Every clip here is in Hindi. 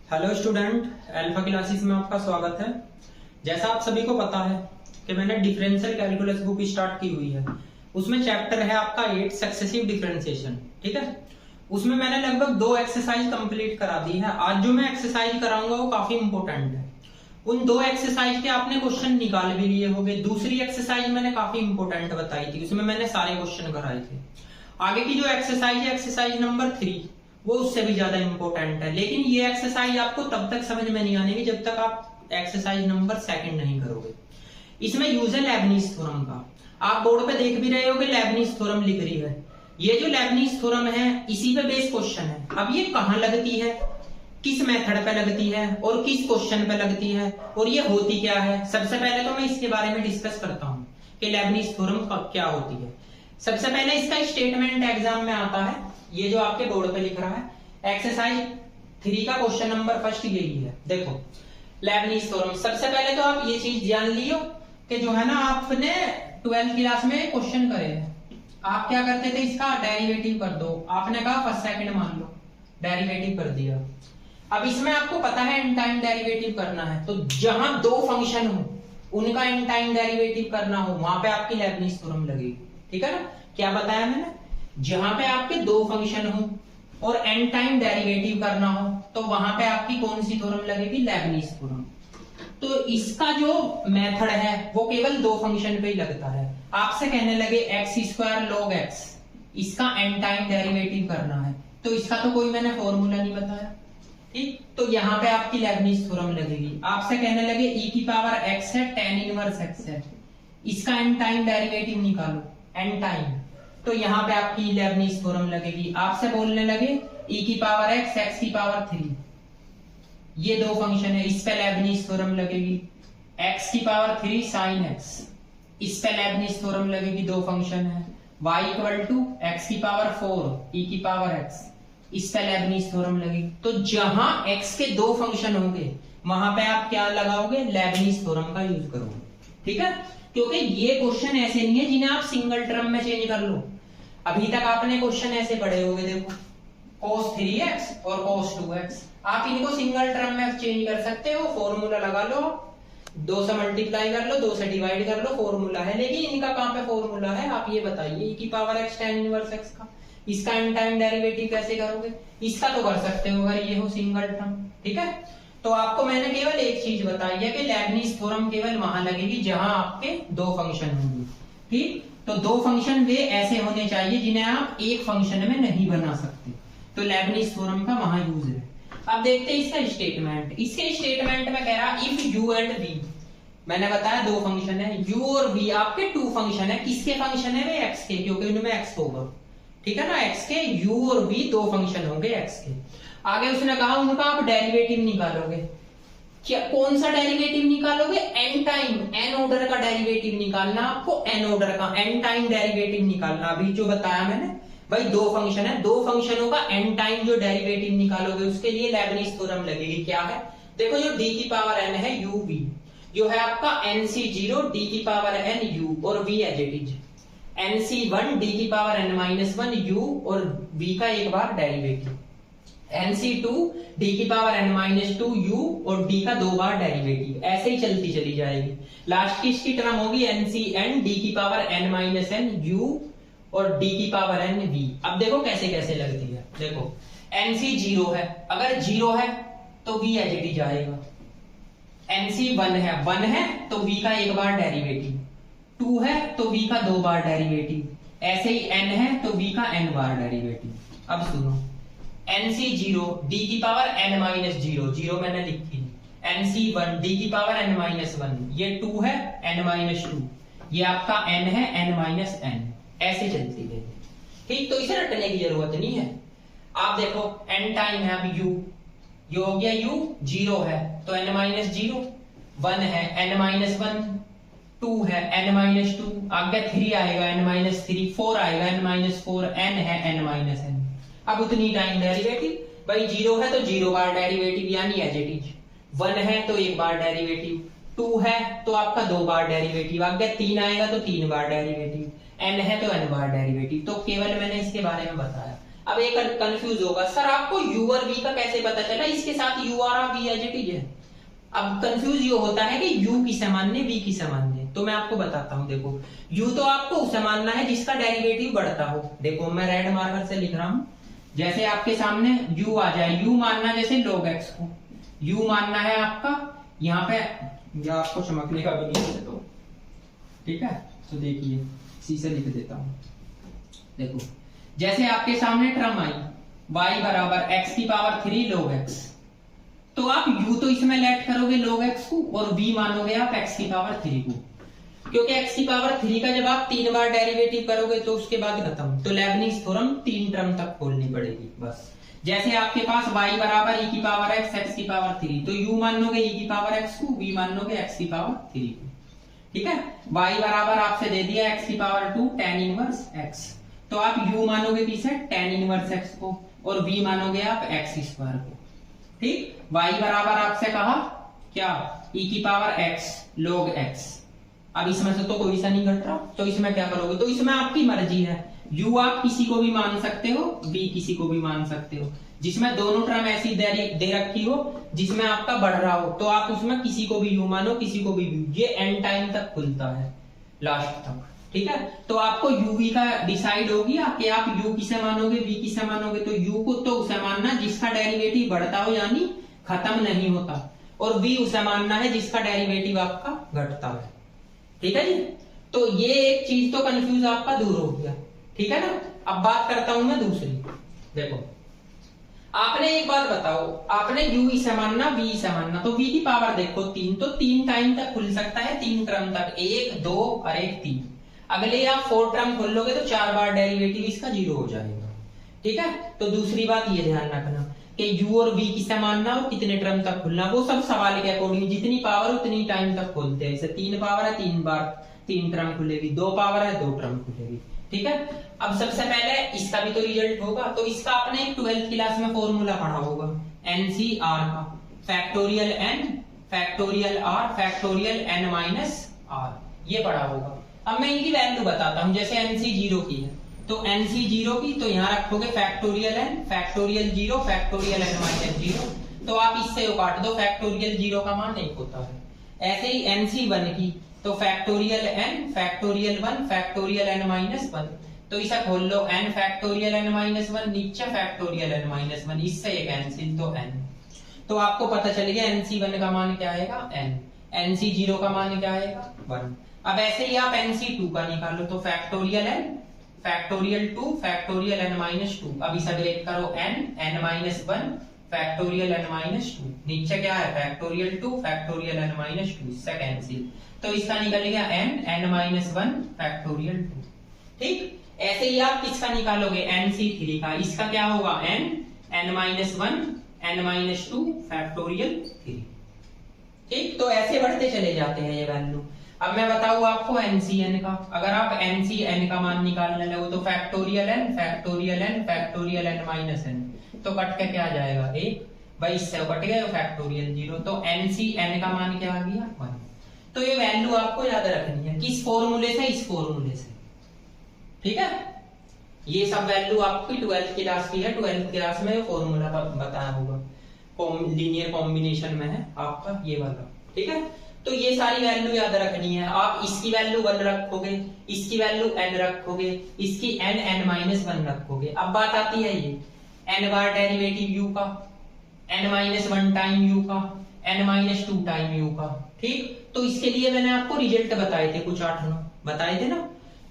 हेलो स्टूडेंट, अल्फा क्लासेस में आपका स्वागत है। जैसा आप सभी को पता है कि मैंने डिफरेंशियल कैलकुलस बुक स्टार्ट की हुई है। उसमें चैप्टर है आपका 8 सक्सेसिव डिफरेंशिएशन। ठीक है, उसमें मैंने लगभग 2 एक्सरसाइज कंप्लीट करा दी है। आज जो मैं एक्सरसाइज कराऊंगा वो काफी इंपॉर्टेंट है। उन 2 एक्सरसाइज के आपने क्वेश्चन निकाल भी लिए होंगे। दूसरी एक्सरसाइज मैंने काफी इंपॉर्टेंट बताई थी, उसमें मैंने सारे क्वेश्चन कराए थे। आगे की जो एक्सरसाइज है, एक्सरसाइज नंबर 3, वो उससे भी ज्यादा इंपॉर्टेंट है। लेकिन ये एक्सरसाइज आपको तब तक समझ में नहीं आने जब तक आप एक्सरसाइज नंबर 2 नहीं करोगे। इसमें यूज है लेबनीज थ्योरम का। आप बोर्ड पे देख भी रहे हो कि लेबनीज थ्योरम लिख रही है। ये जो लेबनीज थ्योरम है, इसी पे बेस क्वेश्चन है। अब ये कहाँ लगती है, किस मेथड पे लगती है और किस क्वेश्चन पे लगती है और ये होती क्या है। सबसे पहले तो मैं इसके बारे में डिस्कस करता हूँ कि लेबनीज थ्योरम क्या होती है। सबसे पहले इसका स्टेटमेंट एग्जाम में आता है, ये जो आपके बोर्ड पे लिख रहा है। एक्सरसाइज 3 का क्वेश्चन नंबर फर्स्ट यही है। देखो लेबनीज थ्योरम, सबसे पहले तो आप ये चीज जान लियो कि जो है ना, आपने 12th क्लास में क्वेश्चन करे हैं। आप क्या करते थे, इसका डेरिवेटिव कर दो। आपने कहा फर्स्ट सेकंड मान लो, डेरिवेटिव कर दिया। अब इसमें आपको पता है इन टाइम डेरिवेटिव करना है, तो जहां 2 फंक्शन हो उनका इन टाइम डेरिवेटिव करना हो, वहां पे आपकी लेबनीज थ्योरम लगेगी। ठीक है ना, क्या बताया मैंने, जहां पे आपके 2 फंक्शन हो और एन टाइम डेरिवेटिव करना हो तो वहां पे आपकी कौन सी थ्योरम लगेगी, लेबनीज थ्योरम। तो इसका जो मेथड है वो केवल 2 फंक्शन पे ही लगता है। आपसे कहने लगे x² log x, इसका एन टाइम डेरिवेटिव करना है, तो इसका तो कोई मैंने फॉर्मूला नहीं बताया। ठीक, तो यहाँ पे आपकी लेबनीज थ्योरम लगेगी। आपसे कहने लगे e⁻x है, tan इनवर्स x है, इसका एन टाइम डेरिवेटिव निकालो, एन टाइम, तो यहाँ पे आपकी लेबनीज थ्योरम लगेगी। आपसे बोलने लगे e⁻x x⁻3, ये 2 फंक्शन है, इस पे लेबनीज थ्योरम लगेगी। x⁻3 sin x, इस पे लेबनीज थ्योरम लगेगी। 2 फंक्शन है। y = x⁻4 e⁻x, इस पे लेबनीज थ्योरम लगेगी। तो जहां x के 2 फंक्शन होंगे वहां पे आप क्या लगाओगे, लेबनीज थ्योरम का यूज करोगे। ठीक है, क्योंकि ये क्वेश्चन ऐसे नहीं है जिन्हें आप सिंगल टर्म में चेंज कर लो। अभी तक आपने क्वेश्चन ऐसे पढ़े होंगे, देखो cos 3x और cos 2x, आप इनको सिंगल टर्म में चेंज कर सकते हो। फॉर्मूला लगा लो, 2 से मल्टीप्लाई कर लो, 2 से डिवाइड कर लो, फॉर्मूला है। लेकिन इनका कहां पे फॉर्मूला है, आप ये बताइए। e⁻x tan इनवर्स x का, इसका इन टाइम डेरिवेटिव कैसे करोगे, इसका तो कर सकते हो अगर ये हो सिंगल टर्म। ठीक है, तो आपको मैंने केवल एक चीज बताई है कि लेबनीज थ्योरम केवल वहां लगेगी जहां आपके 2 फंक्शन होंगे। ठीक, तो 2 फंक्शन वे ऐसे होने चाहिए जिन्हें आप एक फंक्शन में नहीं बना सकते, तो लेबनीज थ्योरम का वहां यूज है। अब देखते हैं इसका स्टेटमेंट। इसके स्टेटमेंट में कह रहा इफ u एंड v, मैंने बताया 2 फंक्शन है, u और v आपके 2 फंक्शन है। किसके फंक्शन है वे, x के, क्योंकि उनमें x होगा। ठीक है ना, x के u और v 2 फंक्शन होंगे x के। आगे उसने कहा उनका आप डेरिवेटिव निकालोगे। क्या, कौन सा डेरिवेटिव निकालोगे, एन टाइम, एन ऑर्डर का डेरिवेटिव निकालना आपको, एन ऑर्डर का एन टाइम डेरिवेटिव निकालना। अभी जो बताया मैंने भाई, 2 फंक्शन है, 2 फंक्शनों का एन टाइम जो डेरिवेटिव निकालोगे उसके लिए लेबनीज थ्योरम लगेगी। क्या है, देखो जो d⁻n है uv, जो है आपका nc0 d⁻n u और v as it is, nc1 d⁻n-1 u और v का एक बार डेरिवेटिव, nc2 d⁻n-2 u और d का 2 बार डेरिवेटिव, ऐसे ही चलती चली जाएगी। लास्ट की इसकी टर्म होगी ncn d⁻n-n u और d⁻n v। अब देखो कैसे कैसे लगती है। देखो nc 0 है, अगर 0 है तो v एज इट इज आएगा। nc 1 है तो v का एक बार डेरिवेटिव, 2 है तो v का 2 बार डेरिवेटिव, ऐसे ही n है तो v का n बार डेरिवेटिव। अब सुनो, nc0 d⁻n-0, 0 मैंने लिखी, nc1 d⁻n-1, ये 2 है, n-2, ये आपका n है, n-n, ऐसे चलती है। ठीक, तो इसे रटने की जरूरत नहीं है। आप देखो n टाइम है, अब u, ये हो गया u, 0 है तो n-0, 1 है n-1, 2 है n-2, आगे 3 आएगा n-3, 4 आएगा n-4, n है n-n। अब उतनी टाइम डेरिवेटिव, भाई 0 है तो 0 बार डेरिवेटिव यानी एज इट इज, 1 है तो 1 बार डेरिवेटिव, 2 है तो आपका 2 बार डेरिवेटिव, आगे 3 आएगा तो 3 बार डेरिवेटिव, n है तो n बार डेरिवेटिव। तो केवल मैंने इसके बारे में बताया। अब एक कंफ्यूज होगा, सर आपको u और v का कैसे पता चला, इसके साथ u और v एज इट इज है। अब कंफ्यूज ये होता है कि u किसे मानने v किसे मानने, तो मैं आपको बताता हूं। देखो u तो आपको उसे मानना है जिसका डेरिवेटिव बढ़ता हो। देखो मैं रेड मार्कर से लिख रहा हूं, जैसे आपके सामने u आ जाए, u मानना जैसे log x को, u मानना है आपका यहाँ पे, या आपको चमकने का भी नहीं है तो ठीक है, तो देखिए सी से लिख देता हूं। देखो जैसे आपके सामने टर्म आई y बराबर x की पावर 3 log x, तो आप u तो इसमें लेट करोगे log x को और v मानोगे आप x की पावर 3 को, क्योंकि x की पावर 3 का जब आप 3 बार डेरिवेटिव करोगे तो उसके बाद खत्म, तो लेबनिज थ्योरम 3 टर्म तक खोलनी पड़ेगी बस। जैसे आपके पास y बराबर e की पावर x की पावर 3, तो u मानोगे e की पावर x को, v मानोगे x की पावर 3 को, ठीक है। y बराबर आपसे दे दिया x की पावर 2 tan इनवर्स x, तो आप u मानोगे किसे, tan इनवर्स x को, और v मानोगे आप x स्क्वायर को, ठीक। y बराबर आपसे कहा क्या, e की पावर x log x। अब इसमें से तो कोई सा नहीं घट रहा, तो इसमें क्या करोगे, तो इसमें आपकी मर्जी है, u आप किसी को भी मान सकते हो, v किसी को भी मान सकते हो, जिसमें दोनों टर्म ऐसी दे रखी हो जिसमें आपका बढ़ रहा हो, तो आप उसमें किसी को भी u मानो, किसी को भी v, ये एंड टाइम तक खुलता है लास्ट तक, ठीक है। तो आपको uv का डिसाइड हो गया कि आप u किसे मानोगे, v किसे मानोगे, तो u को तो उसे मानना जिसका डेरिवेटिव बढ़ता हो यानी खत्म नहीं होता, और v उसे मानना है जिसका डेरिवेटिव आपका घटता है, ठीक है जी। तो ये एक चीज तो कंफ्यूज आपका दूर हो गया, ठीक है ना। अब बात करता हूं मैं दूसरी। देखो आपने एक बात बताओ, आपने u इसे मानना, v इसे मानना, तो v की पावर देखो 3, तो 3 टाइम तक खुल सकता है, 3 टर्म तक, 1 2 और 1 3। अगले आप 4 टर्म खोल लोगे तो 4 बार डेरिवेटिव इसका 0 हो जाएगा, ठीक है। तो दूसरी बात ये ध्यान रखना कि u और v किसे मानना और कितने टर्म तक खुलना, वो सब सवाल के अकॉर्डिंग, जितनी पावर उतनी टाइम तक खोलते हैं। जैसे 3 पावर है 3 बार 3 टर्म खुलेगी, 2 पावर है 2 टर्म खुलेगी, ठीक है। अब सबसे पहले इसका भी तो रिजल्ट होगा, तो इसका आपने 12th क्लास में फॉर्मूला पढ़ा होगा NCR का, factorial n factorial r factorial n minus r, ये पढ़ा होगा। अब मैं इनकी वैल्यू बताता हूं, जैसे NC 0 की है, तो NC 0 की तो यहाँ रखोगे factorial n factorial 0 factorial n minus 0, तो आप इससे काट दो, फैक्टोरियल 0 का मान 1 होता है। ऐसे ही NC 1 की तो factorial n factorial 1 factorial n minus 1, तो इसे खोल लो n फैक्टोरियल n माइनस 1 नीचे फैक्टोरियल n माइनस 1, इससे एक कैंसिल, तो n, तो आपको पता चल गया NC 1 का मान क्या आएगा n, NC 0 का मान क्या आएगा 1। अब ऐसे ही आप NC 2 का निकालो, तो factorial n factorial 2 factorial n minus 2, अब इसे ब्रेक करो n minus 1 factorial n minus 2, नीचे क्या है फैक्टोरियल 2 फैक्टोरियल n माइनस 2, इससे कैंसिल, तो इसका निकल गया n माइनस 1 फैक्टोरियल 2, ठीक। ऐसे ही आप किसका निकालोगे NC3 का, इसका क्या होगा n minus 1 n minus 2 factorial 3, ठीक। तो ऐसे बढ़ते चले जाते हैं ये वैल्यू। अब मैं बताऊं आपको NCN का, अगर आप NCN का मान निकालने लगो तो factorial n factorial n factorial n minus n, तो कट के क्या आ जाएगा 1, भाई इससे कट गया फैक्टोरियल 0, तो NCN का मान क्या आ गया 1। तो ये वैल्यू आपको याद रखनी है, किस फॉर्मूले से, इस फॉर्मूले से, ठीक है। ये सब वैल्यू आपकी 12th क्लास की है, 12th क्लास में फॉर्मूला बताया होगा, लीनियर कॉम्बिनेशन में है आपका ये वाला, ठीक है। तो ये सारी वैल्यू याद रखनी है। आप इसकी वैल्यू 1 रखोगे, इसकी वैल्यू n रखोगे, इसकी n माइनस 1 रखोगे। अब बात आती है ये n बार डेरिवेटिव u का, n माइनस 1 टाइम u का, n माइनस 2 टाइम u का, ठीक। तो इसके लिए मैंने आपको रिजल्ट बताए थे, कुछ 8-9 बताए थे ना,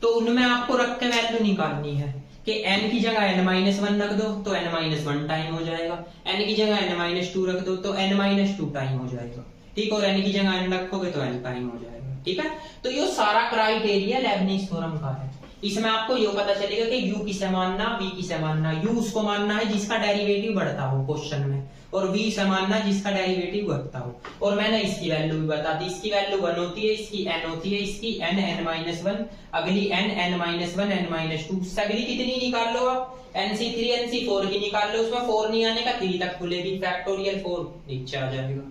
तो उनमें आपको रख के वैल्यू निकालनी है कि n की जगह n माइनस 1 रख दो तो n माइनस 1 टाइम हो जाएगा, n की जगह n माइनस 2 रख दो तो n माइनस 2 टाइम हो जाएगा, ठीक। और n की जगह n रखोगे तो n टाइम हो जाएगा, ठीक है। तो ये सारा क्राइटेरिया लेबनिज थ्योरम का है। इसमें आपको ये पता चलेगा कि u किसे मानना, v किसे मानना। u उसको मानना है जिसका डेरिवेटिव बढ़ता हो क्वेश्चन में, और v से मानना जिसका डेरिवेटिव घटता हो। और मैंने इसकी वैल्यू भी बता दी, इसकी वैल्यू 1 होती है, इसकी n होती है, इसकी n माइनस 1, अगली n माइनस 1 n माइनस 2, सगली कितनी निकाल लो आप, NC3 NC4 की निकाल लो, उसमें 4 नहीं आने का 3 तक खुलेगी, फैक्टोरियल 4 नीचे आ जाएगा,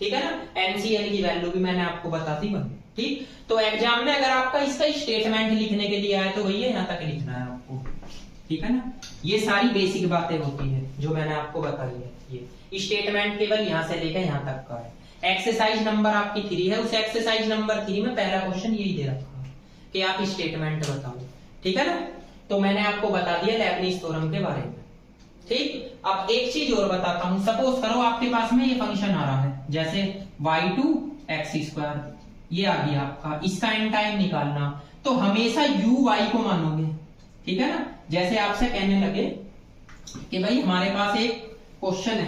ठीक है ना। NCN की वैल्यू भी मैंने आपको बता दी, ठीक। तो एग्जाम में अगर आपका इसका स्टेटमेंट लिखने के लिए आए तो भैया यहाँ तक लिखना है आपको, ठीक है ना। ये सारी बेसिक बातें होती है जो मैंने आपको बताई है। ये स्टेटमेंट केवल यहाँ से लेकर यहाँ तक का है। एक्सरसाइज नंबर आपकी 3 है, उस एक्सरसाइज नंबर 3 में पहला क्वेश्चन यही दे रखा है कि आप स्टेटमेंट बताओ, ठीक है ना। तो मैंने आपको बता दिया लेबनिज थ्योरम के बारे में, ठीक। अब एक चीज और बताता हूं, सपोज करो आपके पास में ये फंक्शन आ रहा है जैसे y2x², ये आ गया आपका, इसका एन टाइम निकालना, तो हमेशा u y को मानोगे, ठीक है ना। जैसे आपसे कहने लगे कि भाई हमारे पास एक क्वेश्चन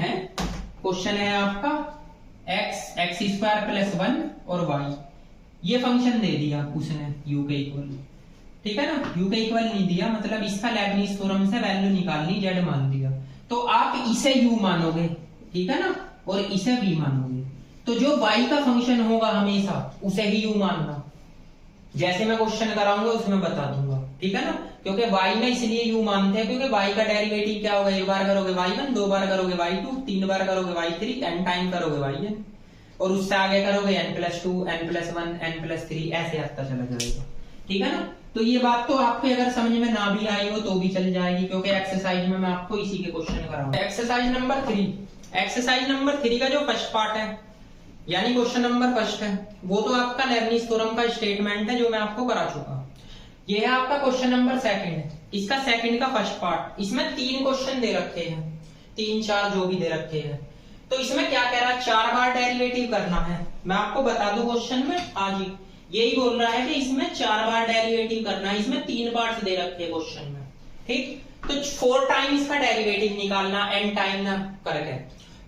है आपका x² + 1 और y, ये फंक्शन दे दिया उसने u के इक्वल, ठीक है ना। u के इक्वल नहीं दिया, मतलब इसका लेबनिज थ्योरम से वैल्यू निकालनी, z मान दिया, तो आप इसे u मानोगे, ठीक है ना, और इसे v मानोगे। तो जो y का फंक्शन होगा हमेशा उसे ही u मानना, जैसे मैं क्वेश्चन कराऊंगा उसमें बता दूंगा, ठीक है ना। क्योंकि y में इसलिए u मानते हैं क्योंकि y का डेरिवेटिव क्या होगा, एक बार करोगे y1, दो बार करोगे y2, तीन बार करोगे y3, n टाइम करोगे yn, और उससे आगे करोगे n+2, n+1, n+3, ऐसे आता चला जाएगा, ठीक है ना। तो ये बात तो आपको अगर समझ में ना भी आई हो तो भी चल जाएगी, क्योंकि एक्सरसाइज में मैं आपको इसी के क्वेश्चन कराऊंगा। एक्सरसाइज नंबर 3 का जो फर्स्ट पार्ट है, यानी क्वेश्चन नंबर फर्स्ट है, वो तो आपका लेबनिज थ्योरम का स्टेटमेंट है जो मैं आपको करा चुका। ये है आपका क्वेश्चन नंबर सेकंड, इसका सेकंड का फर्स्ट पार्ट। इसमें 3 क्वेश्चन दे रखे हैं, 3-4 जो भी दे रखे हैं। तो इसमें क्या कह रहा है, 4 बार डेरिवेटिव करना है। मैं आपको बता दूं क्वेश्चन में, हाँ जी यही बोल रहा है कि इसमें 4 बार डेरिवेटिव करना है। इसमें 3 पार्ट्स दे रखे हैं क्वेश्चन में, ठीक। तो 4 टाइम इसका डेरिवेटिव निकालना n टाइम ना करके।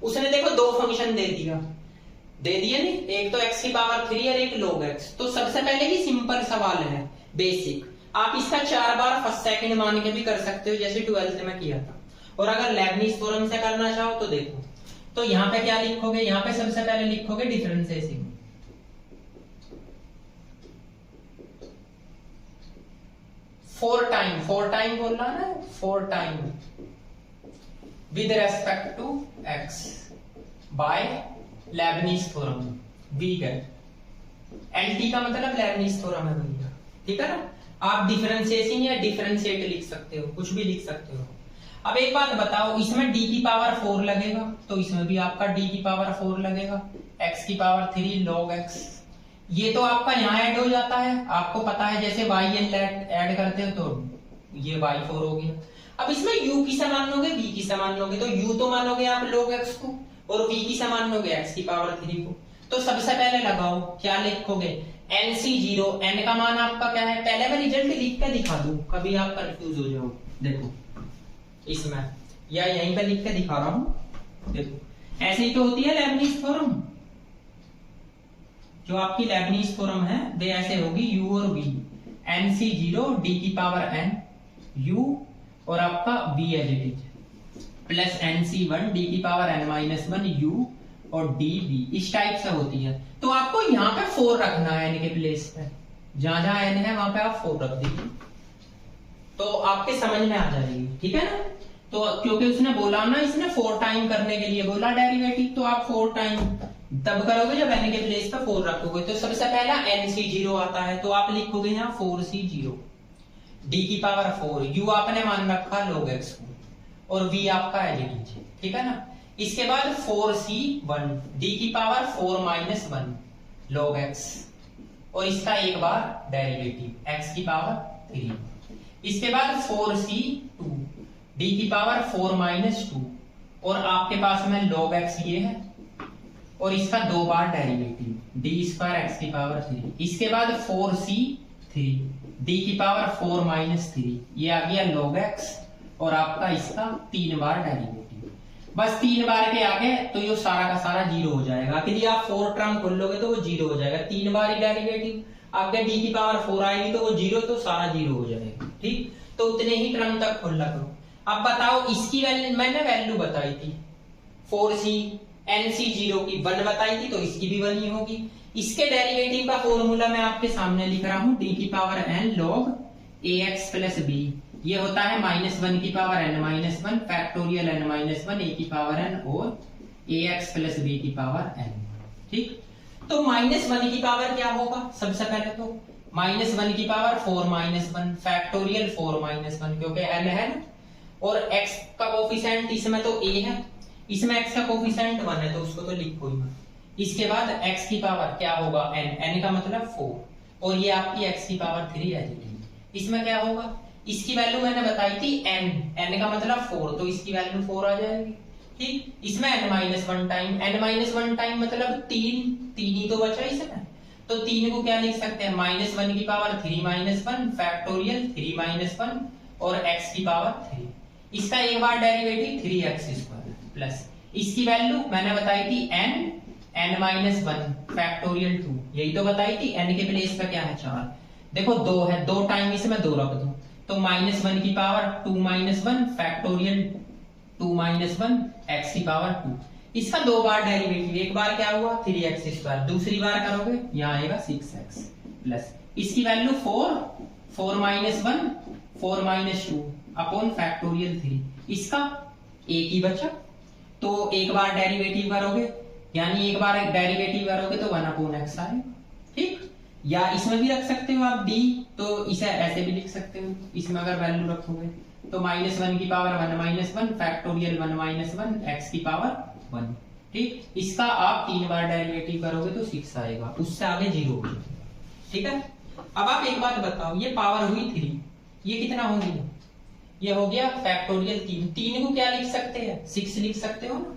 उसने देखो 2 फंक्शन दे दिए नहीं, एक तो x की पावर 3 और एक log x। तो सबसे पहले ही सिंपल सवाल है, बेसिक, आप इसका 4 बार फर्स्ट सेकंड मान के भी कर सकते हो जैसे 12th में किया था। और अगर लेबनिज थ्योरम से करना चाहो तो देखो, तो यहाँ पे क्या लिखोगे, यहाँ पे सबसे पहले लिखोगे डिफरेंशिएशन, 4 टाइम बोल रहा है, 4 time with respect to x by Leibniz theorem, v get LT का मतलब लेबनिज थ्योरम है भैया, ठीक है ना। आप डिफरेंशिएशन या डिफरेंशिएट लिख सकते हो, कुछ भी लिख सकते हो। अब एक बात बताओ, इसमें d की पावर 4 लगेगा तो इसमें भी आपका d की पावर 4 लगेगा, x की पावर 3 log x, ये तो आपका यहाँ ऐड हो जाता है, आपको पता है जैसे y n ऐड करते हो तो ये y4 हो गया। अब इसमें u की समान लोगे, v की समान लोगे, तो u तो मानोगे आप log x को और v की समान लोगे x की पावर 3 को। तो सबसे पहले लगाओ, क्या लिखोगे, NC0, n का मान आपका क्या है, पहले मैं रिजल्ट लिख के दिखा दूं, कभी आप कंफ्यूज हो जाओ। देखो इसमें या यहीं पे लिख के दिखा रहा हूं, देखो ऐसे ही तो होती है लेबनिज थ्योरम। जो आपकी लेबनिज थ्योरम है वे ऐसे होगी, u और v, NC0 d की पावर n u और आपका v as it is, plus NC1 d की पावर n-1 u और dv, इस टाइप से होती है। तो आपको यहाँ पे 4 रखना है n के प्लेस पे, जहां जहां n है वहां पे आप 4 रख दीजिए, तो आपके समझ में आ जाएगी, ठीक है ना। तो क्योंकि उसने बोला ना, इसने 4 टाइम करने के लिए बोला डेरिवेटिव, तो आप 4 टाइम तब करोगे जब n के प्लेस पे 4 रखोगे। तो सबसे पहला NC0 आता है, तो आप लिखोगे यहाँ 4C0, d की पावर 4, u आपने मान रखा log x को और v आपका एज इट इज, ठीक है ना। इसके बाद 4C1, d की पावर 4-1 log x और इसका एक बार डेरिवेटिव x की पावर 3। इसके बाद 4C2, d की पावर 4-2 और आपके पास में log x ये है और इसका 2 बार डेरिवेटिव d² x की पावर 3। इसके बाद 4C3, d की पावर 4-3, ये आ गया log x और आपका इसका 3 बार डेरिवेटिव। बस 3 बार के आगे तो ये सारा का सारा 0 हो जाएगा, क्योंकि आप 4 टर्म खोल लोगे तो वो 0 हो जाएगा। 3 बार ही डेरिवेटिव, आपके d की पावर 4 आएगी तो वो 0, तो सारा 0 हो जाएगा, ठीक। तो उतने ही टर्म तक खोल करो। अब बताओ इसकी वैल्यू, मैंने वैल्यू बताई थी 4C NC0 की 1 बताई थी, तो इसकी भी 1 ही होगी। इसके डेरिवेटिव का फॉर्मूला मैं आपके सामने लिख रहा हूं, d की power n log ax plus b, ये होता है -1 की power n-1 factorial n-1 a की पावर n और ax प्लस b की पावर n, ठीक। तो -1 की पावर क्या होगा, सबसे पहले तो -1 की पावर 4-1 फैक्टोरियल 4-1 क्योंकि n है ना, और x का कोफिशिएंट इसमें तो a है, इसमें x का कोफिशिएंट 1 है तो उसको तो लिखो ही मत। इसके बाद x की पावर क्या होगा n, n का मतलब 4, और ये आपकी x की पावर 3 है जी। इसमें क्या होगा, इसकी वैल्यू मैंने बताई थी n, n का मतलब 4, तो इसकी वैल्यू 4 आ जाएगी। ठीक, इसमें n-1 टाइम, n-1 टाइम मतलब 3 ही तो बचा इसमें, तो 3 को क्या लिख सकते हैं, -1 की पावर 3-1 फैक्टोरियल 3-1 और x की पावर 3। इसका एक बार डेरिवेटिव 3x² प्लस इसकी वैल्यू मैंने बताई थी n-1 फैक्टोरियल 2, यही तो बताई थी। n के प्लेस पे क्या है 4, देखो 2 है, 2 टाइम इसमें 2 रख दो तो -1 की पावर 2-1 फैक्टोरियल 2-1 x की पावर 2। इसका 2 बार डेरिवेटिव, एक बार क्या हुआ 3x², दूसरी बार करोगे यहाँ आएगा 6x प्लस इसकी वैल्यू 4-1 4-2 अपॉन फैक्टोरियल 3, इसका एक ही बचा, तो एक बार डेरिवेटिव करोगे, यानी एक बार डेरिवेटिव करोगे तो 1/x आएगा। ठीक, या इसमें भी रख सकते हो आप d, तो इसे ऐसे भी लिख सकते हो, इसमें अगर वैल्यू रखोगे तो -1 की पावर 1-1 फैक्टोरियल 1-1 x की पावर 1। ठीक, इसका आप 3 बार डेरिवेटिव करोगे तो 6 आएगा, उससे आगे 0 हो जाएगा। ठीक है, अब आप एक बात बताओ, ये पावर हुई 3, ये कितना हो गया, ये हो गया फैक्टोरियल 3 को क्या लिख सकते हैं 6 लिख सकते हो ना,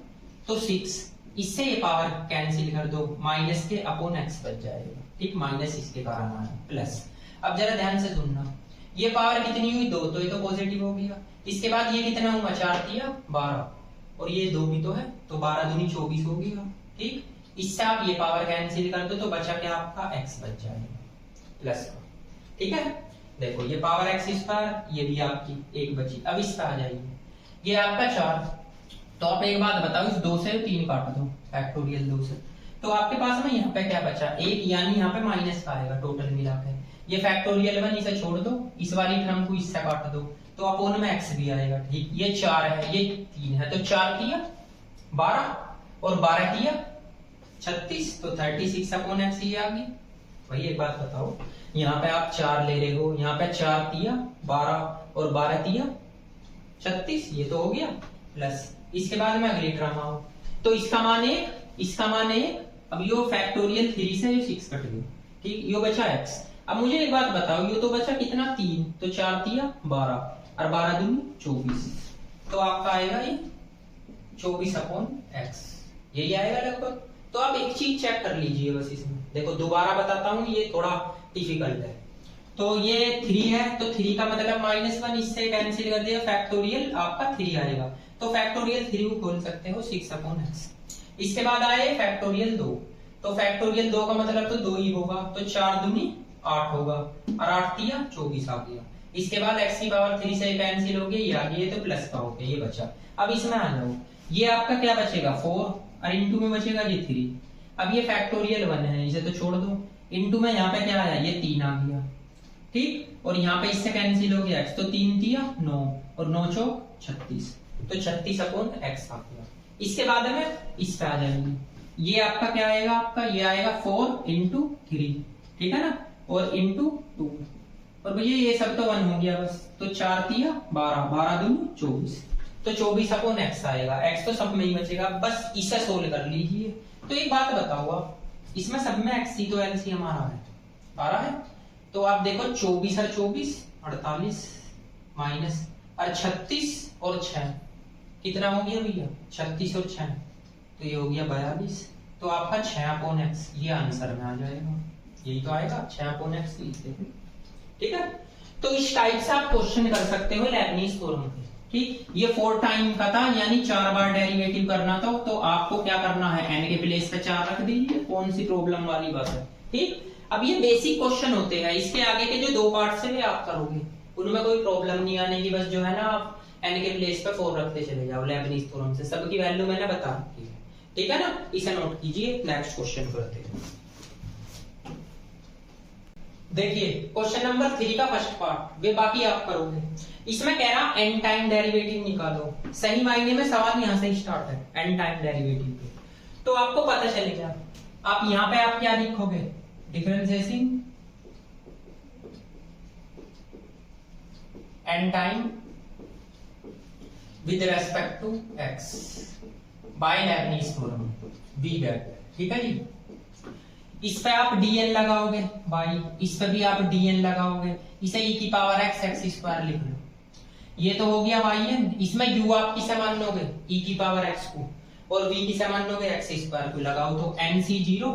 तो 6 इससे ये पावर कैंसिल कर दो, माइनस के अपॉन x बच जाएगा। ठीक, माइनस इसके कारण आया प्लस। अब जरा ध्यान से सुनना, ये पावर कितनी हुई 2, तो ये तो पॉजिटिव हो गया। इसके बाद ये कितना हुआ 4-12 और ये 2 भी तो है, तो 12×2 = 24 हो गया। ठीक, इससे आप ये पावर कैंसिल कर दो तो बचा क्या आपका x बच जाएगा प्लस का। ठीक है, देखो ये पावर x², ये भी आपकी एक बची। अब इस पे आ जाइए, ये आपका 4, तो आप एक बात बताओ, इस 2 से 3 काट दो फैक्टोरियल 2 से, तो आपके पास में यहाँ पे क्या बचा 1, यानी यहाँ पे माइनस का आएगा टोटल मिला के। ये फैक्टोरियल 1 इसे छोड़ दो, इस वाली टर्म को इससे काट दो तो अपोन में x भी आएगा। ठीक, ये 4 है, ये 3 है, तो 4 किया 12 और 12 किया 36, तो 36/x ये आ गई। वही एक बात बताओ, यहाँ पे आप 4 ले रहे हो, यहाँ पे 4 तिया 12 और 12 तिया 36, ये तो हो गया प्लस। इसके बाद में अगली टर्म आओ, तो इसका मान 1, इसका मान 1, अब यो फैक्टोरियल 3 से ये 6 कट गई। ठीक, यो बचा x। अब मुझे एक बात बताओ, यो तो बचा कितना 3, तो 4 तिया 12 और 12×2 = 24, तो आपका आएगा ये 24/x, यही आएगा लगभग। तो आप एक चीज चेक कर लीजिए बस इसमें, देखो दोबारा बताता हूँ, ये थोड़ा डिफिकल्ट है। तो ये 3 है, तो 3 का मतलब -1, इससे कैंसिल कर दिया, फैक्टोरियल आपका 3 आएगा, तो फैक्टोरियल 3 को खोल सकते हो 6/x। इसके बाद आए फैक्टोरियल 2, तो फैक्टोरियल 2 का मतलब तो 2 ही होगा, तो 4×2 = 8 होगा और 8 तिया 24 आ गया। इसके बाद x की पावर 3 से कैंसिल हो गया, ये आ गया, तो प्लस का हो गया, ये बचा। अब इसमें आ जाओ, ये आपका क्या बचेगा 4 और इनटू में बचेगा ये 3। अब ये फैक्टोरियल 1 है, इसे तो छोड़ दो, इनटू में यहाँ पे क्या आया, ये 3 आ गया। ठीक, और यहाँ पे इससे कैंसिल हो गया x, तो 3 तिया 9 और 9 चौक 36, तो 36/x आ गया। इसके बाद में इस पे आ जाएंगे, ये आपका क्या आएगा, आपका ये आएगा 4×3, ठीक है ना, और इंटू 2, और भैया ये सब तो 1 हो गया बस, तो 4 तिया 12, 12×2 = 24, तो 24/x आएगा। x तो सब में ही बचेगा, बस इसे सोल्व कर लीजिए। तो एक बात बताओ आप, इसमें सब में x तो एलसीएम आ रहा है, तो आप देखो 24 और 24 48 माइनस और 36 और 6 कितना हो गया भैया 36 और 6, तो ये हो गया 42, तो आपका 6/x ये आंसर में आ जाएगा, यही तो आएगा 6/x लिख देंगे। ठीक है, तो इस टाइप से आप क्वेश्चन कर सकते हो लेबनीज थ्योरम पे। ठीक, ये 4 टाइम का था, यानी 4 बार डेरिवेटिव करना था, तो आपको क्या करना है n के प्लेस पे 4 रख दीजिए, कौन सी प्रॉब्लम वाली बात है। ठीक, अब ये बेसिक क्वेश्चन होते हैं, इसके आगे के जो 2 पार्ट से आप करोगे उनमें कोई प्रॉब्लम नहीं आने की, बस जो है ना आप n के प्लेस पे 4 रखते चले जाओ लेबनीज थ्योरम से, सबकी वैल्यू मैंने बता रखी है। ठीक है ना, इसे नोट कीजिए, नेक्स्ट क्वेश्चन करते हैं। देखिए क्वेश्चन नंबर 3 का फर्स्ट पार्ट, वे बाकी आप करोगे। इसमें कह रहा n टाइम डेरिवेटिव निकालो, सही मायने में सवाल यहां से स्टार्ट है n टाइम डेरिवेटिव पे, तो आपको पता चलेगा। आप यहाँ पे आप क्या लिखोगे, differentiating n time with respect to x by Leibniz theorem v back. ठीक है जी। इस पे आप dn लगाओगे बाई, इस पे भी आप dn लगाओगे, इसे e की पावर x स्क्वायर लिख लो। ये तो हो गया yn, इसमें u आप किसे मान लोगे e की पावर x को, और v किसे मान लोगे x स्क्वायर को। लगाओ तो nc0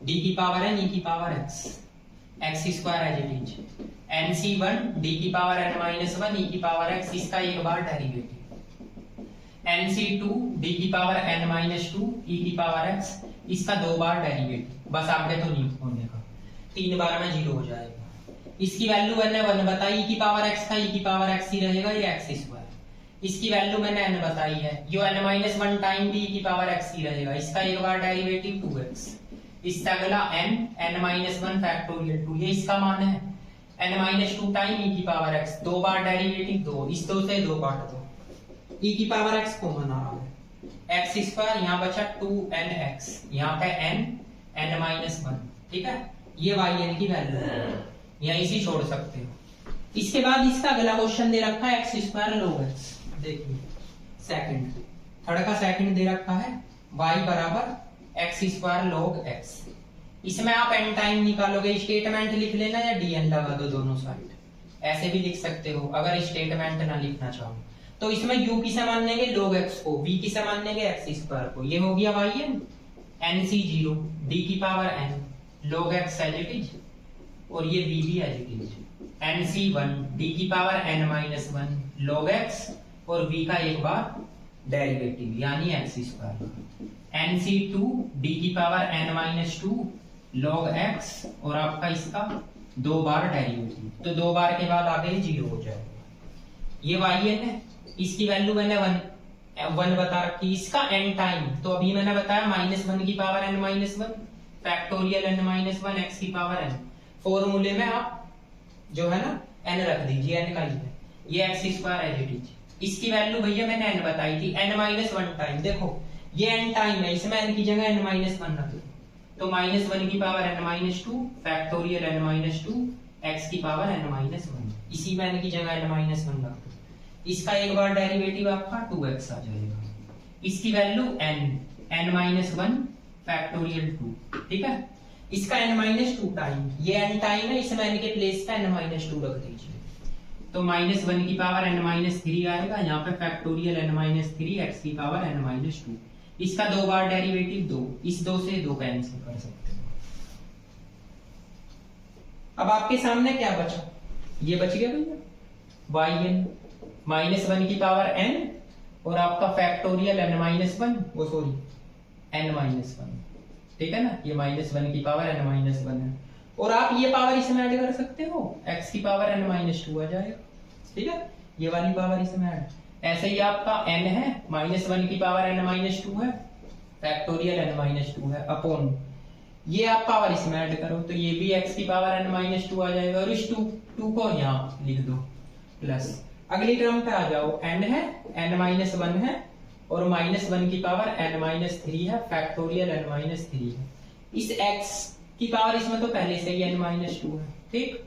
d की पावर n e की power x square as it is, nc1 d की पावर n माइनस 1 e की पावर x, इसका एक बार डेरिवेटिव, nc2 d की पावर n माइनस 2 e की पावर x, इसका 2 बार डेरिवेटिव। बस आगे तो नहीं होने का, 3 बार में 0 हो जाएगा। इसकी वैल्यू मैंने 1 बताई, e की पावर x का e की पावर x ही रहेगा, ये x स्क्वायर। इसकी वैल्यू मैंने n बताई है, यो n माइनस 1 टाइम भी e की पावर x ही रहेगा, इसका एक बार डेरिवेटिव 2x। इससे अगला n माइनस 1 फैक्टोरियल 2, ये इसका मान है, n माइनस 2 टाइम e की पावर x, 2 बार डेरिवेटिव 2, इस 2 से 2 काट दो, e की पावर x कॉमन आ रहा है, x स्क्वायर यहाँ बचा 2nx, यहाँ पे n माइनस 1। ठीक है, ये yn की वैल्यू है, यहाँ इसी छोड़ सकते हो। इसके बाद इसका अगला क्वेश्चन दे रखा है x स्क्वायर log x। देखिए सेकंड, थर्ड का सेकंड दे रखा है y बराबर x स्क्वायर log x। इसमें आप n टाइम निकालोगे, स्टेटमेंट लिख लेना या dn लगा दो दोनों साइड, ऐसे भी लिख सकते हो अगर स्टेटमेंट ना लिखना चाहो तो। इसमें u किसे मान लेंगे log x को, v किसे मान लेंगे x स्क्वायर को। ये हो गया yn, nc0 d की power n log x as it is, और ये v भी as it is, nc1 d की power n minus 1 log x, और v का एक बार डेरिवेटिव यानी x स्क्वायर, nc2 d की power n minus 2 log x, और आपका इसका 2 बार डेरिवेटिव, तो 2 बार के बाद आगे 0 हो जाएगा। ये yn है, इसकी वैल्यू मैंने 1 बता रखी, इसका n टाइम, तो अभी मैंने बताया -1 की power n minus 1 factorial n minus 1 x की पावर n। फॉर्मूले में आप जो है ना n रख दीजिए, n का ही है, ये x square as it is. इसकी वैल्यू भैया मैंने n बताई थी, n माइनस 1 टाइम। देखो ये n टाइम है, इसमें n की जगह n माइनस 1 रख दो, तो -1 की power n minus 2 factorial n minus 2 x की पावर n माइनस 1, इसी में n की जगह n माइनस 1 रख दो, इसका एक बार डेरिवेटिव आपका 2x आ जाएगा। इसकी वैल्यू n माइनस 1 फैक्टोरियल 2। ठीक है, इसका n माइनस 2 टाइम, ये n टाइम है, इसमें n के प्लेस पे n माइनस 2 रख दीजिए, तो -1 की पावर n माइनस 3 आएगा, यहाँ पे फैक्टोरियल n माइनस 3 x की पावर n माइनस 2, इसका 2 बार डेरिवेटिव 2, इस 2 से 2 कैंसिल कर सकते हो। अब आपके सामने क्या बचा, ये बच गया भैया yn -1 की पावर n, और आपका फैक्टोरियल n माइनस 1, वो सॉरी n माइनस 1। ठीक है ना, ये -1 की पावर n माइनस 1 है, और आप ये पावर इसमें ऐड कर सकते हो, x की पावर n माइनस 2 आ जाएगा। ठीक है, ये वाली पावर इसमें ऐड, ऐसे ही आपका n है, -1 की पावर n माइनस 2 है, फैक्टोरियल n माइनस 2 है, अपॉन ये आप पावर इसमें ऐड करो, तो ये भी x की पावर n माइनस 2 आ जाएगा, और इस 2 को यहाँ लिख दो प्लस। अगली टर्म पे आ जाओ, n है, n माइनस 1 है, और -1 की पावर n माइनस 3 है, फैक्टोरियल n माइनस 3 है। इस x की पावर इसमें तो पहले से ही n माइनस 2 है। ठीक,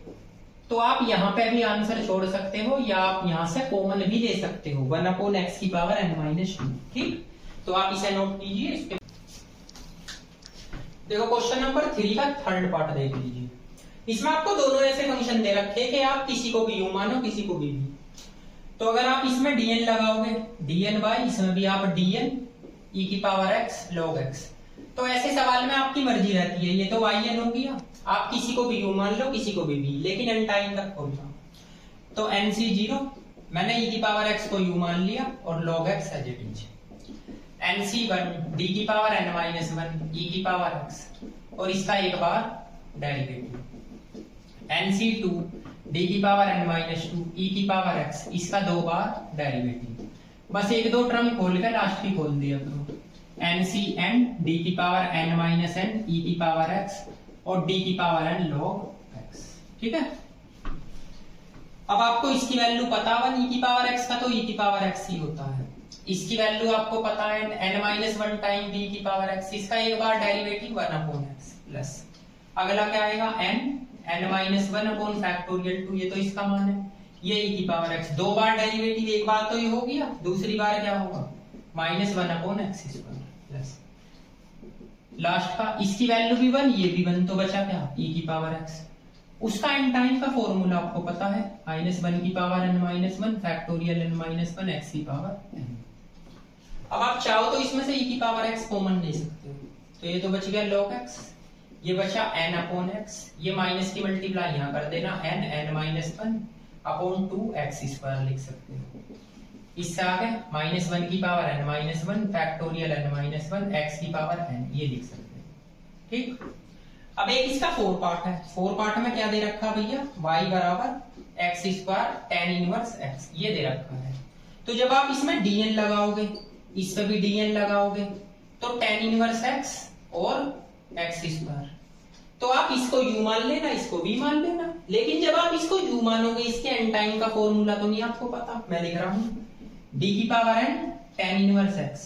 तो आप यहाँ पे भी आंसर छोड़ सकते हो, या आप यहाँ से कॉमन भी ले सकते हो, 1 अपॉन x की पावर n माइनस 2। ठीक, तो आप इसे नोट कीजिए। इसके देखो क्वेश्चन नंबर 3 का थर्ड पार्ट देख लीजिए। इसमें आपको दोनों ऐसे फंक्शन दे रखे कि आप किसी को भी u मानो, किसी को भी। तो अगर आप इसमें dn लगाओगे, dn बाई इसमें भी आप dn e की पावर x log x, तो ऐसे सवाल में आपकी मर्जी रहती है। ये तो yn हो गया, आप किसी को भी u मान लो, किसी को भी लेकिन n टाइम तक खोलना। तो nc0 मैंने e की पावर x को u मान लिया, और log x as it is, nc1 d की पावर n माइनस 1 e की पावर x, और इसका एक बार डेरिवेटिव, nc2 d की पावर n माइनस 2 e की पावर x, इसका 2 बार डेरिवेटिव। बस 1-2 टर्म खोल के लास्ट ही खोल दिया करो, ncn d की power n minus n e की पावर x, और d की पावर n log x। ठीक है, अब आपको इसकी वैल्यू पता हुआ, e की पावर x का तो e की पावर x ही होता है। इसकी वैल्यू आपको पता है n माइनस 1 टाइम d की पावर x, इसका एक बार डेरिवेटिव 1 अपॉन x प्लस, अगला क्या आएगा n माइनस 1 अपॉन फैक्टोरियल 2, ये तो इसका मान है, ये e की पावर x, 2 बार डेरिवेटिव, एक बार तो ये हो गया, दूसरी बार क्या होगा -1/x² प्लस लास्ट का, इसकी वैल्यू भी 1, ये भी 1, तो बचा क्या e की पावर x। उसका n टाइम का फॉर्मूला आपको पता है, -1 की power n-1 factorial n-1 x की पावर n। अब आप चाहो तो इसमें से e की पावर x कॉमन ले सकते हो, तो ये तो बच गया log x, ये बचा n/x, ये माइनस की मल्टीप्लाई यहाँ कर देना, n(n-1/2x² लिख सकते हो। इससे आगे -1 की power n-1 factorial n-1 x की पावर n, ये लिख सकते हैं। ठीक, अब एक इसका 4 पार्ट है, 4 पार्ट में क्या दे रखा भैया, y बराबर x² tan इनवर्स x, ये दे रखा है। तो जब आप इसमें dn लगाओगे, इस पे भी dn लगाओगे, तो tan इनवर्स x और x², तो आप इसको u मान लेना, इसको v मान लेना। लेकिन जब आप इसको u मानोगे, इसके n टाइम का फॉर्मूला तो नहीं आपको पता, मैं लिख रहा हूं d की power n tan inverse x,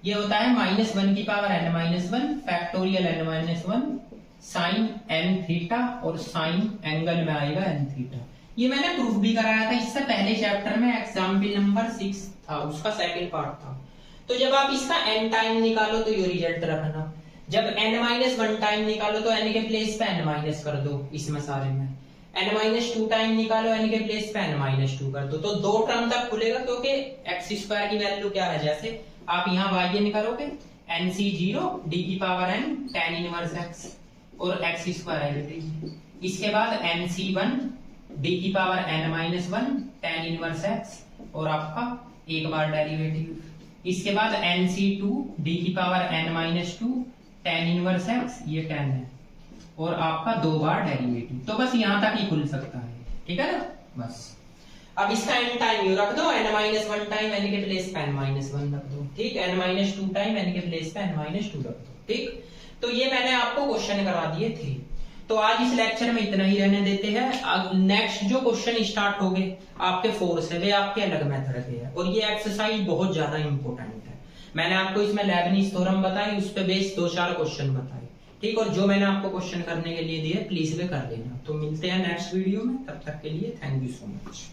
ये होता है -1 की power n-1 factorial n-1 sine n theta, और साइन एंगल में आएगा n थीटा। ये मैंने प्रूफ भी कराया था इससे पहले चैप्टर में, एग्जाम्पल नंबर 6 था, उसका सेकंड पार्ट था। तो जब आप इसका n टाइम निकालो तो ये रिजल्ट रखना, जब n-1 टाइम निकालो तो n के प्लेस पे n- कर दो, इसमें सारे में n-2 टाइम निकालो, n के प्लेस पे n-2 कर दो, तो 2 टर्म तक खुलेगा, क्योंकि x² की वैल्यू क्या है, जैसे आप यहाँ y निकालोगे nc0 d की power n tan inverse x और x² है, इसके बाद nc1 d की power n-1 tan inverse x और आपका एक बार डेरिवेटिव, इसके बाद nc2 d की power n-2 tan inverse x, ये tan है, और आपका 2 बार डेरिवेटिव। तो बस यहाँ तक ही खुल सकता है, ठीक है ना, बस। अब इसका n टाइम यू रख दो, n-1 टाइम n के प्लेस पे n-1 रख दो, ठीक, n-2 टाइम n के प्लेस पे n-2 रख दो, ठीक। तो ये मैंने आपको क्वेश्चन करा दिए थे। तो आज इस लेक्चर में इतना ही रहने देते हैं। अब नेक्स्ट जो क्वेश्चन स्टार्ट हो गए आपके 4 से, वे आपके अलग मेथड के हैं, और ये एक्सरसाइज बहुत ज्यादा इंपॉर्टेंट है। मैंने आपको इसमें लेबनीज थ्योरम बताई, उस पे बेस 2-4 क्वेश्चन बताए, ठीक। और जो मैंने आपको क्वेश्चन करने के लिए दिए प्लीज वे कर लेना। तो मिलते हैं नेक्स्ट वीडियो में, तब तक के लिए थैंक यू सो मच।